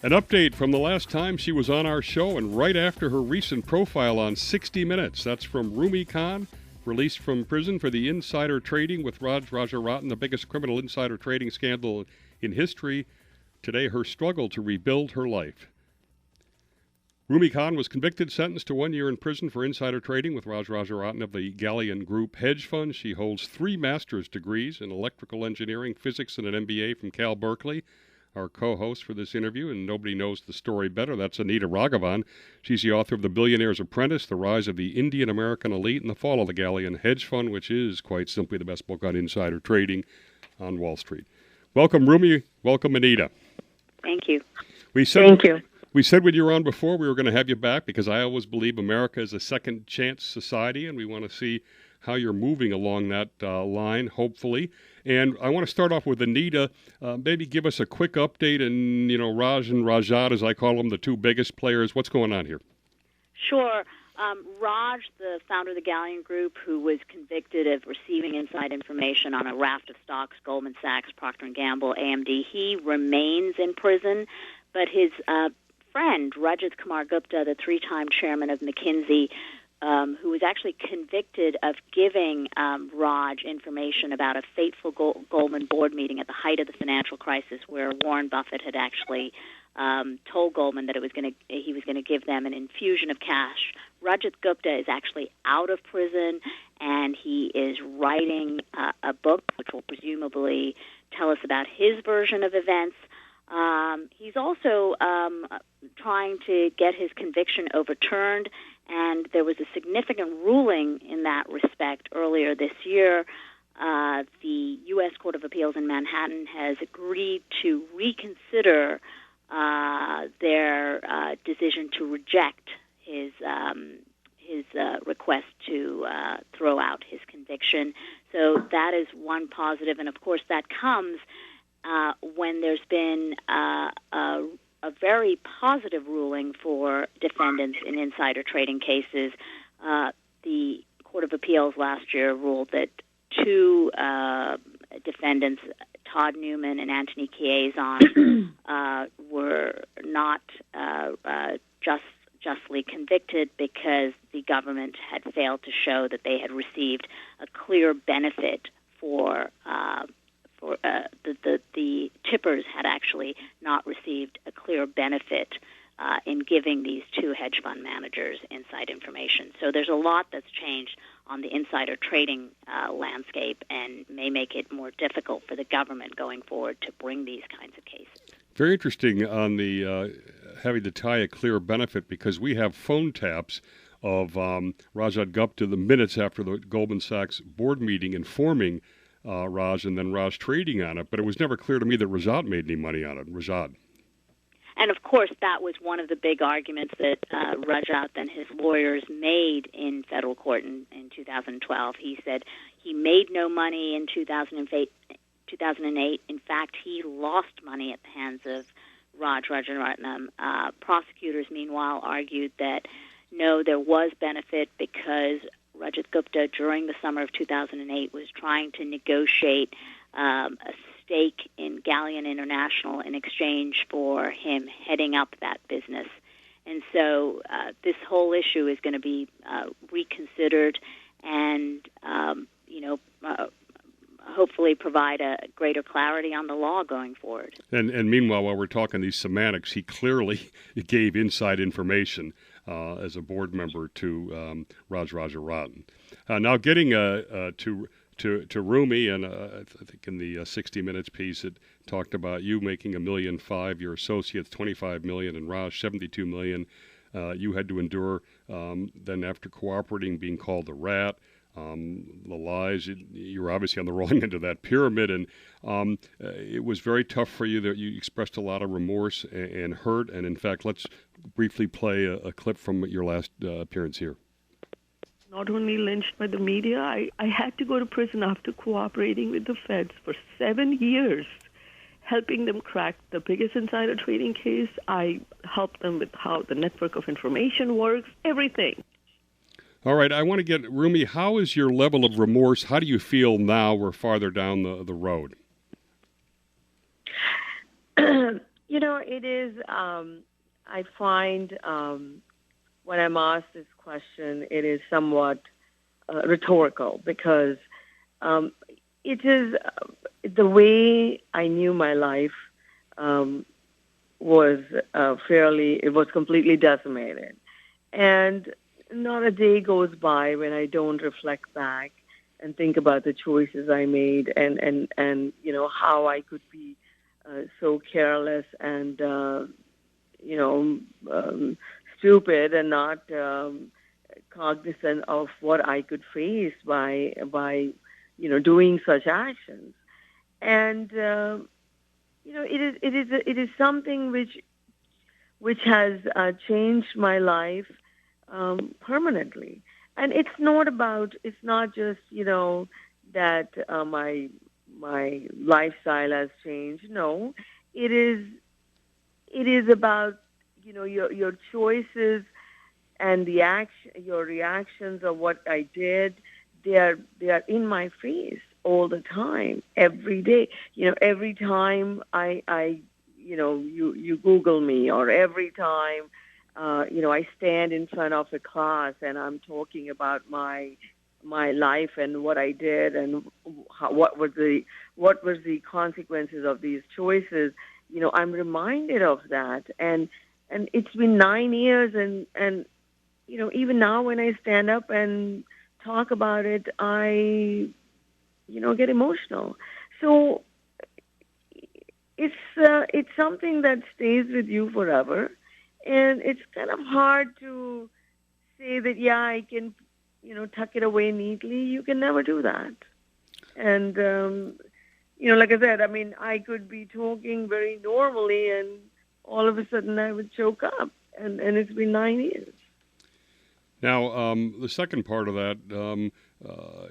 An update from the last time she was on our show and right after her recent profile on 60 Minutes. That's from Roomy Khan, released from prison for the insider trading with Raj Rajaratnam, the biggest criminal insider trading scandal in history. Today, her struggle to rebuild her life. Roomy Khan was convicted, sentenced to 1 year in prison for insider trading with Raj Rajaratnam of the Galleon Group hedge fund. She holds 3 master's degrees in electrical engineering, physics, and an MBA from Cal Berkeley. Our co-host for this interview, and nobody knows the story better, that's Anita Raghavan. She's the author of The Billionaire's Apprentice, The Rise of the Indian-American Elite, and the Fall of the Galleon Hedge Fund, which is quite simply the best book on insider trading on Wall Street. Welcome, Roomy. Welcome, Anita. Thank you. Thank you. We said when you were on before we were going to have you back because I always believe America is a second chance society, and we want to see how you're moving along that line, hopefully. And I want to start off with Anita. Maybe give us a quick update. And, Raj and Rajat, as I call them, the 2 biggest players. What's going on here? Sure. Raj, the founder of the Galleon Group, who was convicted of receiving inside information on a raft of stocks, Goldman Sachs, Procter & Gamble, AMD, he remains in prison. But his friend, Rajat Kumar Gupta, the 3-time chairman of McKinsey, who was actually convicted of giving Raj information about a fateful Goldman board meeting at the height of the financial crisis, where Warren Buffett had actually told Goldman that he was going to give them an infusion of cash. Rajat Gupta is actually out of prison, and he is writing a book which will presumably tell us about his version of events. He's also trying to get his conviction overturned, and there was a significant ruling in that respect earlier this year. The U.S. Court of Appeals in Manhattan has agreed to reconsider their decision to reject his request to throw out his conviction. So that is one positive, and of course that comes when there's been a very positive ruling for defendants in insider trading cases. The Court of Appeals last year ruled that 2 defendants, Todd Newman and Anthony Chiazon, were not justly convicted because the government had failed to show that they had received a clear benefit for the tippers had actually not received a clear benefit in giving these 2 hedge fund managers inside information. So there's a lot that's changed on the insider trading landscape and may make it more difficult for the government going forward to bring these kinds of cases. Very interesting on the having to tie a clear benefit, because we have phone taps of Rajat Gupta the minutes after the Goldman Sachs board meeting informing Raj, and then Raj trading on it, but it was never clear to me that Rajat made any money on it. Rajat. And of course, that was one of the big arguments that Rajat and his lawyers made in federal court in 2012. He said he made no money in 2008. In fact, he lost money at the hands of Raj Rajaratnam. Prosecutors, meanwhile, argued that no, there was benefit because Rajat Gupta, during the summer of 2008, was trying to negotiate a stake in Galleon International in exchange for him heading up that business. And so this whole issue is going to be reconsidered and, hopefully provide a greater clarity on the law going forward. And meanwhile, while we're talking these semantics, he clearly gave inside information as a board member to Raj Rajaratnam. Now, getting to Roomy, and I think in the 60 Minutes piece, it talked about you making $1.5 million, your associates $25 million, and Raj $72 million. You had to endure then after cooperating, being called a rat. The lies, you were obviously on the wrong end of that pyramid, and it was very tough for you. That you expressed a lot of remorse and hurt, and in fact, let's briefly play a clip from your last appearance here. Not only lynched by the media, I had to go to prison after cooperating with the feds for 7 years, helping them crack the biggest insider trading case. I helped them with how the network of information works, everything. All right, I want to get, Roomy, how is your level of remorse? How do you feel now we're farther down the road? It is, I find when I'm asked this question, it is somewhat rhetorical because it is the way I knew my life was it was completely decimated. And not a day goes by when I don't reflect back and think about the choices I made and how I could be so careless and, stupid and not cognizant of what I could face by doing such actions. And, it is something which has changed my life permanently. And it's not just, that my lifestyle has changed. No, it is about, your choices and your reactions of what I did. They are in my face all the time, every day. Every time you Google me, or every time, I stand in front of a class and I'm talking about my life and what I did and what was the consequences of these choices. I'm reminded of that, and it's been 9 years, and even now when I stand up and talk about it, I get emotional. So it's something that stays with you forever, and it's kind of hard to say that I can tuck it away neatly. You can never do that. And like I said, I mean, I could be talking very normally, and all of a sudden I would choke up, and it's been 9 years. Now, the second part of that,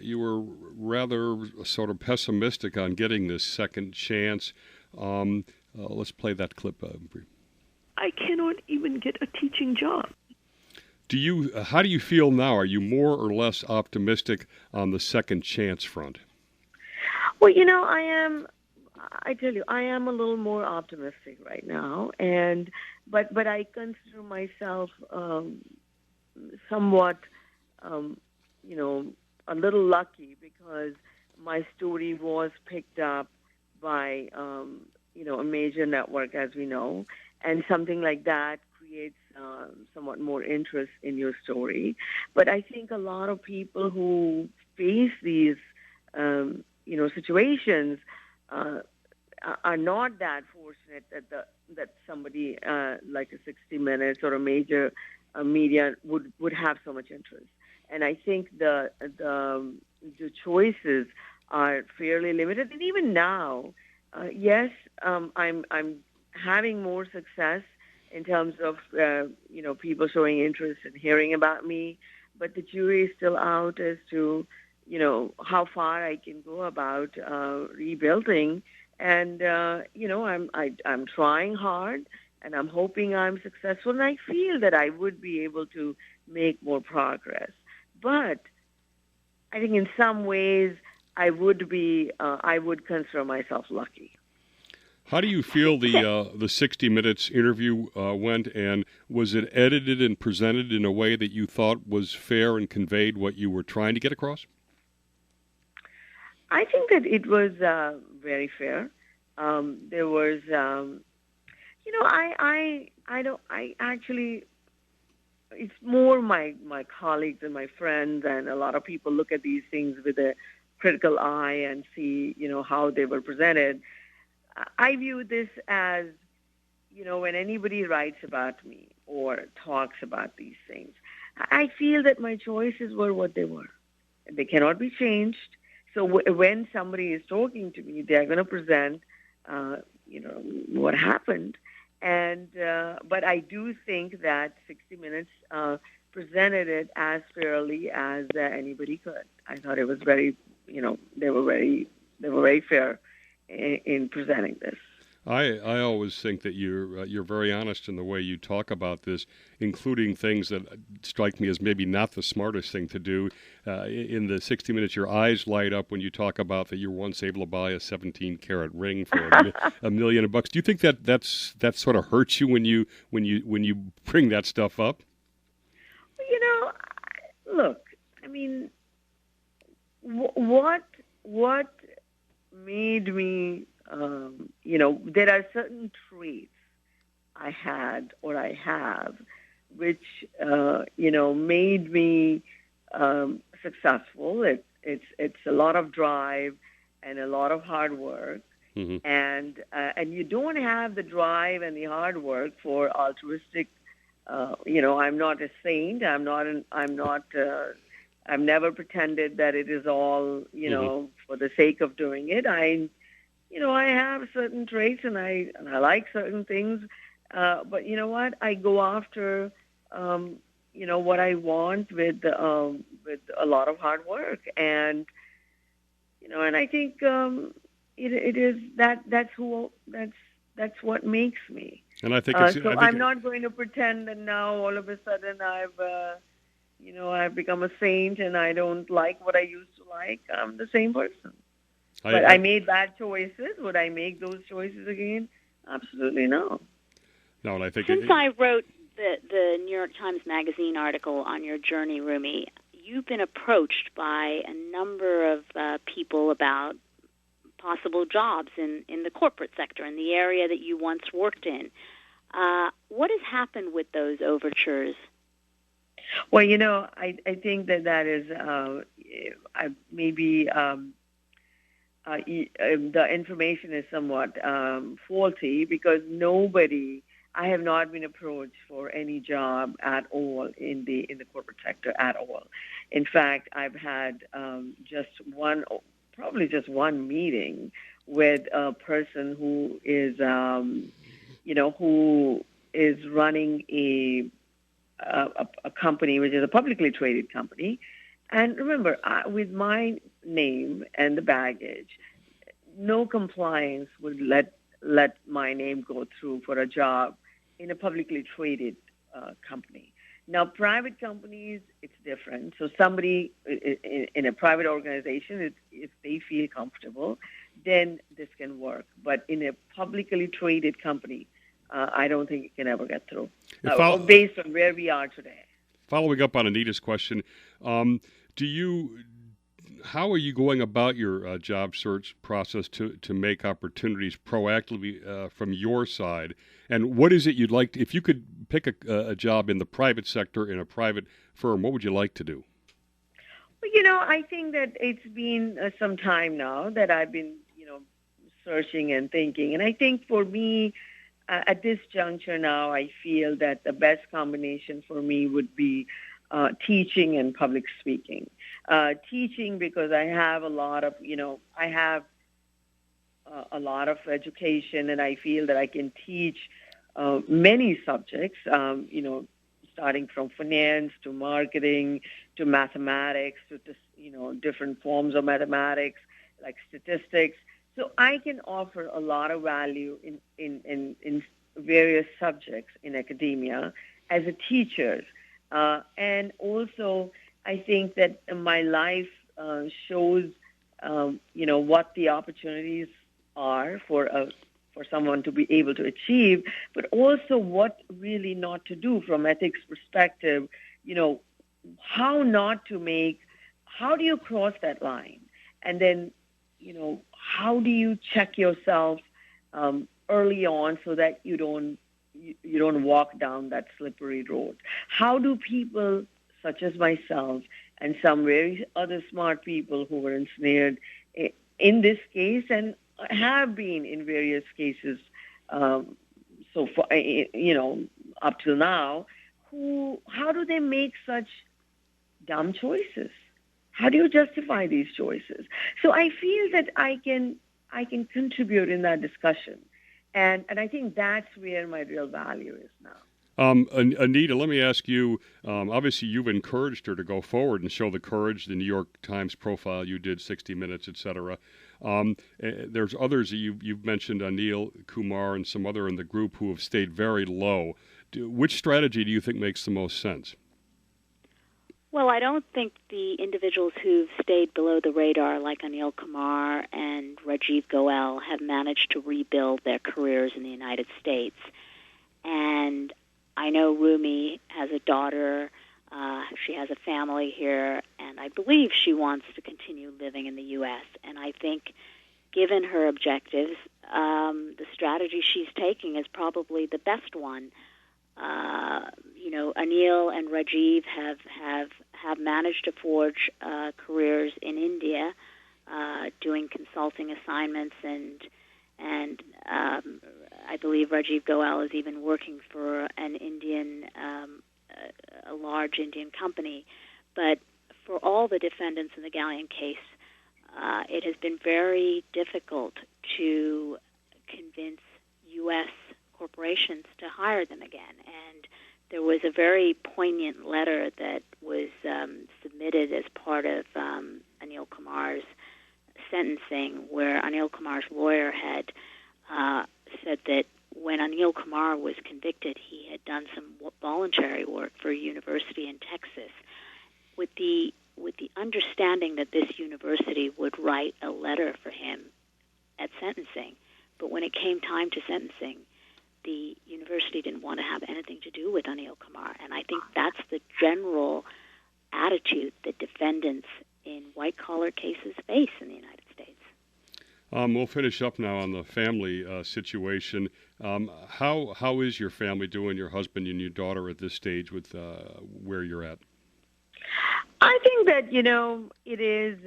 you were rather sort of pessimistic on getting this second chance. Let's play that clip. I cannot even get a teaching job. How do you feel now? Are you more or less optimistic on the second chance front? Well, I tell you, I am a little more optimistic right now, but I consider myself somewhat, a little lucky because my story was picked up by, a major network, as we know, and something like that creates somewhat more interest in your story. But I think a lot of people who face these, situations are not that fortunate that somebody like a 60 Minutes or a major media would have so much interest. And I think the choices are fairly limited. And even now, yes, I'm having more success in terms of people showing interest in hearing about me, but the jury is still out as to how far I can go about rebuilding. And I'm trying hard, and I'm hoping I'm successful, and I feel that I would be able to make more progress. But I think in some ways I would consider myself lucky. How do you feel the 60 Minutes interview went, and was it edited and presented in a way that you thought was fair and conveyed what you were trying to get across? I think that it was very fair. There was, I actually, it's more my colleagues and my friends and a lot of people look at these things with a critical eye and see, how they were presented. I view this as, when anybody writes about me or talks about these things, I feel that my choices were what they were. They cannot be changed. So when somebody is talking to me, they're going to present, what happened. And but I do think that 60 Minutes presented it as fairly as anybody could. I thought it was very, they were very fair in presenting this. I always think that you're very honest in the way you talk about this, including things that strike me as maybe not the smartest thing to do. In the 60 Minutes, your eyes light up when you talk about that you were once able to buy a 17-carat ring for $1 million. Do you think that sort of hurts you when you bring that stuff up? Look, I mean, what made me, there are certain traits I had or I have, which, made me successful. It's a lot of drive and a lot of hard work. Mm-hmm. And you don't have the drive and the hard work for altruistic. I'm not a saint. I've never pretended that it is all, mm-hmm. for the sake of doing it. I have certain traits and I like certain things. But you know what? I go after, what I want with a lot of hard work. And, and I think it is that's what makes me. And I think I'm not going to pretend that now all of a sudden I've become a saint and I don't like what I used to like. I'm the same person. But I made bad choices. Would I make those choices again? Absolutely no. No, and I think since I wrote the New York Times Magazine article on your journey, Roomy, you've been approached by a number of people about possible jobs in the corporate sector, in the area that you once worked in. What has happened with those overtures? Well, I think that is maybe the information is somewhat faulty because I have not been approached for any job at all in the corporate sector at all. In fact, I've had just one meeting with a person who is, who is running a company, which is a publicly traded company. And remember, with my name and the baggage, no compliance would let my name go through for a job in a publicly traded company. Now, private companies, it's different. So somebody in a private organization, if they feel comfortable, then this can work. But in a publicly traded company, I don't think it can ever get through, based on where we are today. Following up on Anita's question, how are you going about your job search process to make opportunities proactively from your side? And what is it you'd like if you could pick a job in the private sector in a private firm, what would you like to do? Well, I think that it's been some time now that I've been, searching and thinking. And I think for me, at this juncture now, I feel that the best combination for me would be teaching and public speaking. Teaching because I have a lot of education, and I feel that I can teach many subjects, starting from finance to marketing to mathematics to different forms of mathematics like statistics. So I can offer a lot of value in various subjects in academia as a teacher. And also, I think that my life shows, what the opportunities are for someone to be able to achieve, but also what really not to do from ethics perspective. How do you cross that line, and then how do you check yourself early on so that you don't walk down that slippery road? How do people such as myself and some very other smart people who were ensnared in this case and have been in various cases so far, up till now, how do they make such dumb choices? How do you justify these choices? So I feel that I can contribute in that discussion. And I think that's where my real value is now. Anita, let me ask you, obviously you've encouraged her to go forward and show the courage, the New York Times profile you did, 60 Minutes, et cetera. There's others that you've mentioned, Anil Kumar and some other in the group who have stayed very low. Which strategy do you think makes the most sense? Well, I don't think the individuals who've stayed below the radar, like Anil Kumar and Rajiv Goel, have managed to rebuild their careers in the United States. And I know Roomy has a daughter, she has a family here, and I believe she wants to continue living in the U.S. And I think, given her objectives, the strategy she's taking is probably the best one. Anil and Rajiv have managed to forge careers in India, doing consulting assignments, and I believe Rajiv Goel is even working for an Indian, a large Indian company. But for all the defendants in the Galleon case, it has been very difficult to convince U.S. corporations to hire them again. And there was a very poignant letter that was submitted as part of Anil Kumar's sentencing, where Anil Kumar's lawyer had said that when Anil Kumar was convicted, he had done some voluntary work for a university in Texas, with the understanding that this university would write a letter for him at sentencing. But when it came time to sentencing, the university didn't want to have anything to do with Anil Kumar. And I think that's the general attitude that defendants in white-collar cases face in the United States. We'll finish up now on the family situation. How is your family doing, your husband and your daughter at this stage with where you're at? I think that, it is,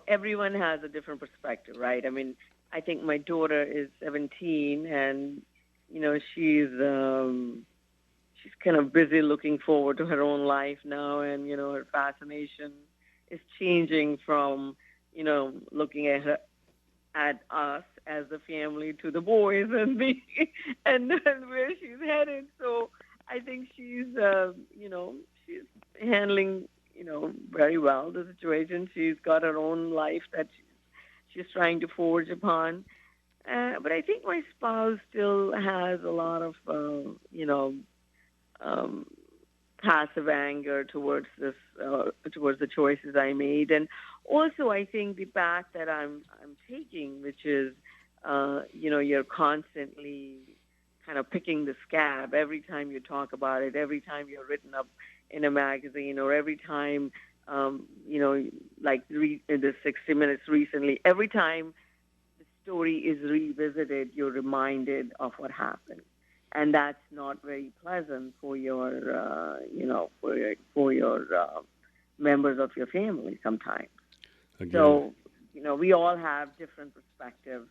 everyone has a different perspective, right? I mean, I think my daughter is 17, and she's kind of busy looking forward to her own life now, and her fascination is changing from looking at us as a family to the boys and and where she's headed. So I think she's she's handling very well the situation. She's got her own life that she's trying to forge upon. But I think my spouse still has a lot of, passive anger towards this, towards the choices I made. And also I think the path that I'm taking, which is, you're constantly kind of picking the scab every time you talk about it, every time you're written up in a magazine, or every time, like the 60 Minutes recently, every time the story is revisited, you're reminded of what happened. And that's not very pleasant for your, for your members of your family sometimes. Again. So, we all have different perspectives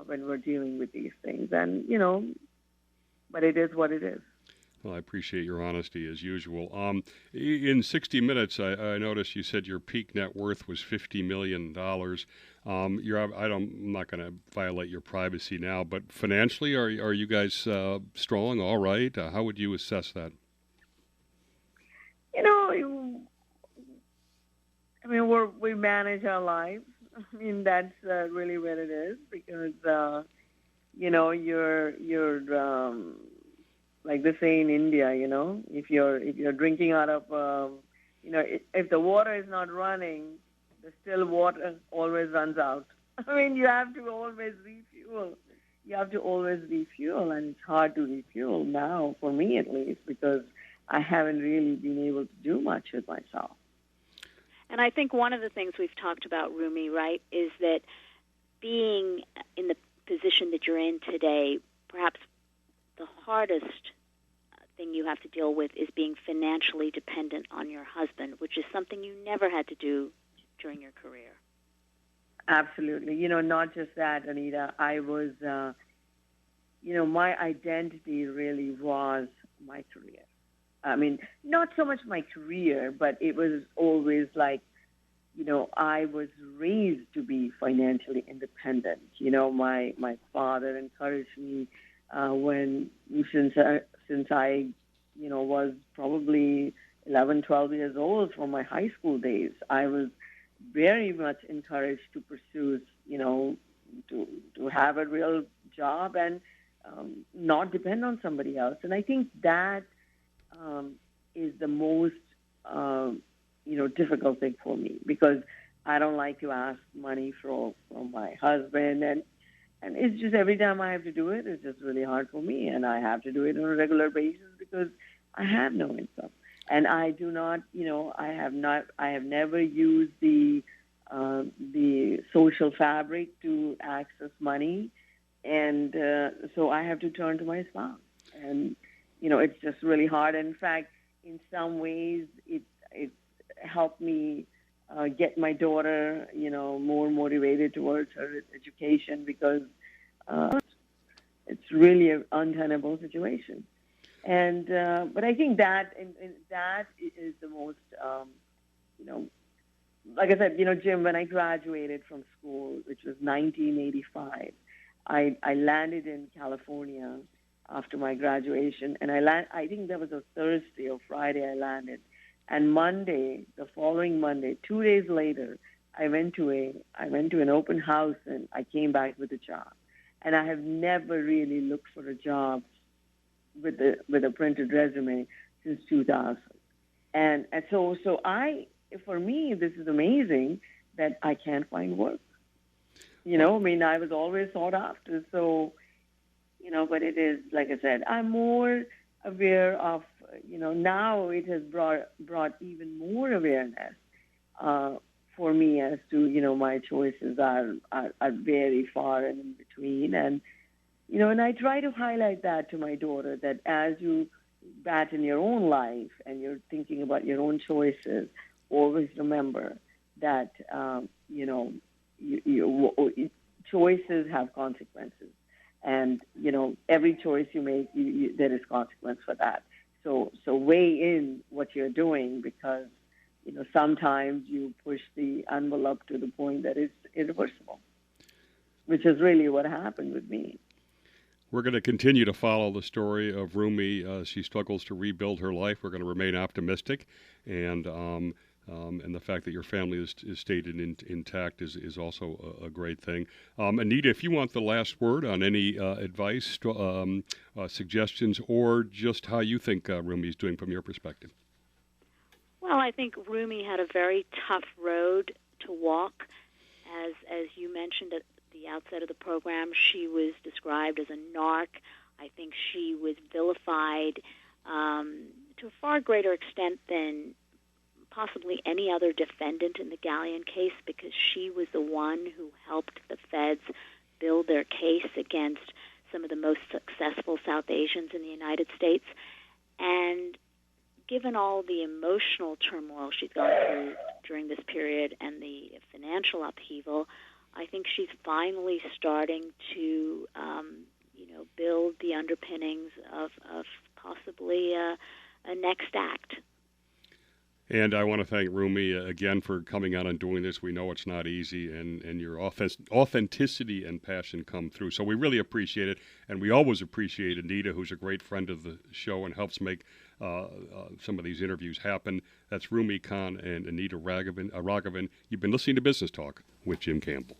when we're dealing with these things. And, but it is what it is. Well, I appreciate your honesty as usual. In 60 Minutes, I noticed you said your peak net worth was $50 million. I'm not going to violate your privacy now, but financially, are you guys strong, all right? How would you assess that? We manage our lives. I mean, that's really what it is, because, you're like they say in India, if you're drinking out of, if the water is not running, the still water always runs out. I mean, you have to always refuel. And it's hard to refuel now, for me at least, because I haven't really been able to do much with myself. And I think one of the things we've talked about, Roomy, right, is that being in the position that you're in today, perhaps the hardest thing you have to deal with is being financially dependent on your husband, which is something you never had to do during your career. Absolutely. Not just that, Anita. I was, my identity really was my career. I mean, not so much my career, but it was always like, I was raised to be financially independent. My father encouraged me since I was probably 11, 12 years old from my high school days. I was, very much encouraged to pursue, to have a real job and not depend on somebody else. And I think that is the most, difficult thing for me, because I don't like to ask money from my husband, and it's just every time I have to do it, it's just really hard for me, and I have to do it on a regular basis because I have no income, and I do not, I have never used the social fabric to access money, and so I have to turn to my spouse, and it's just really hard. In fact, in some ways, it helped me get my daughter, more motivated towards her education, because it's really an untenable situation. And but I think that that is the most, like I said, Jim, when I graduated from school, which was 1985, I landed in California after my graduation, and I think that was a Thursday or Friday I landed. And Monday, the following Monday, 2 days later, I went to an open house, and I came back with a job. And I have never really looked for a job with a printed resume since 2000. And so for me, this is amazing that I can't find work. I was always sought after. So, but it is, like I said, I'm more aware of, now it has brought even more awareness for me as to, my choices are very far and in between. And, and I try to highlight that to my daughter, that as you batten your own life and you're thinking about your own choices, always remember that, choices have consequences. And, every choice you make, there is consequence for that. So weigh in what you're doing, because, sometimes you push the envelope to the point that it's irreversible, which is really what happened with me. We're going to continue to follow the story of Roomy as she struggles to rebuild her life. We're going to remain optimistic, and the fact that your family is stayed intact is also a great thing. Anita, if you want the last word on any advice, suggestions, or just how you think Roomy is doing from your perspective. Well, I think Roomy had a very tough road to walk. As you mentioned at the outset of the program, she was described as a narc. I think she was vilified to a far greater extent than possibly any other defendant in the Galleon case, because she was the one who helped the feds build their case against some of the most successful South Asians in the United States. And given all the emotional turmoil she's gone through during this period and the financial upheaval, I think she's finally starting to, build the underpinnings of possibly a next act. And I want to thank Roomy again for coming on and doing this. We know it's not easy, and your authenticity and passion come through. So we really appreciate it, and we always appreciate Anita, who's a great friend of the show and helps make some of these interviews happen. That's Roomy Khan and Anita Raghavan. You've been listening to Business Talk with Jim Campbell.